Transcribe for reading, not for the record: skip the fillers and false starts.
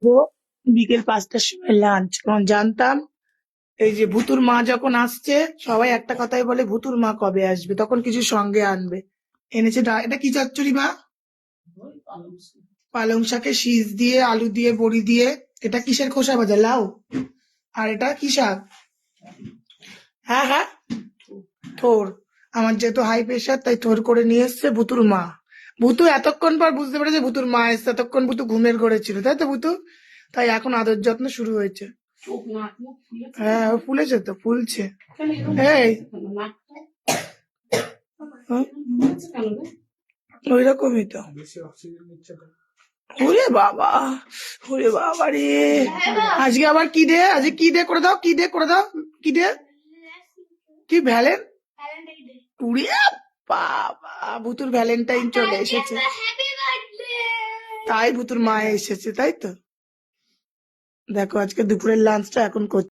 তো বিকেল 5টার সময় লাঞ্চ, কারণ জানতাম এই যে ভুতুর মা যখন আসছে সবাই একটা কথাই বলে ভুতুর মা কবে আসবে, তখন কিছু সঙ্গে আনবে। এনেছে এটা কি চচ্চড়ি মা? পালং শাকের শীষ দিয়ে, আলু দিয়ে, বড়ি দিয়ে। এটা কিসের খোসা ভাজা? লাউ? আর এটা কি শাক? হ্যাঁ হ্যাঁ, থোর। আমার যেহেতু হাই প্রেশার তাই থোর করে নিয়ে এসছে ভুতুর মা। ভুতু এতক্ষণ পর বুঝতে পেরেছে ভুতুর মা এসছে, এতক্ষণ ভুতু ঘুমের ঘরে ছিল, তাই তো ভুতু? তাই এখন আদর যত্ন শুরু হয়েছে। হ্যাঁ, ও ফুলেছে তো, ফুলছে। এই ওই রকমই তো। ওরে বাবা, ওরে বাবা রে। আজকে আবার কি ডে? আজকে কি ডে করে দাও, কি ডে করে দাও, কি ডে? কি ভ্যালেন? উড়ে বাবা, ভুতুর ভ্যালেন্টাইন চলে এসেছে। তাই ভুতুর মা এসেছে, তাই তো। দেখো আজকে দুপুরের লাঞ্চটা এখন করছে।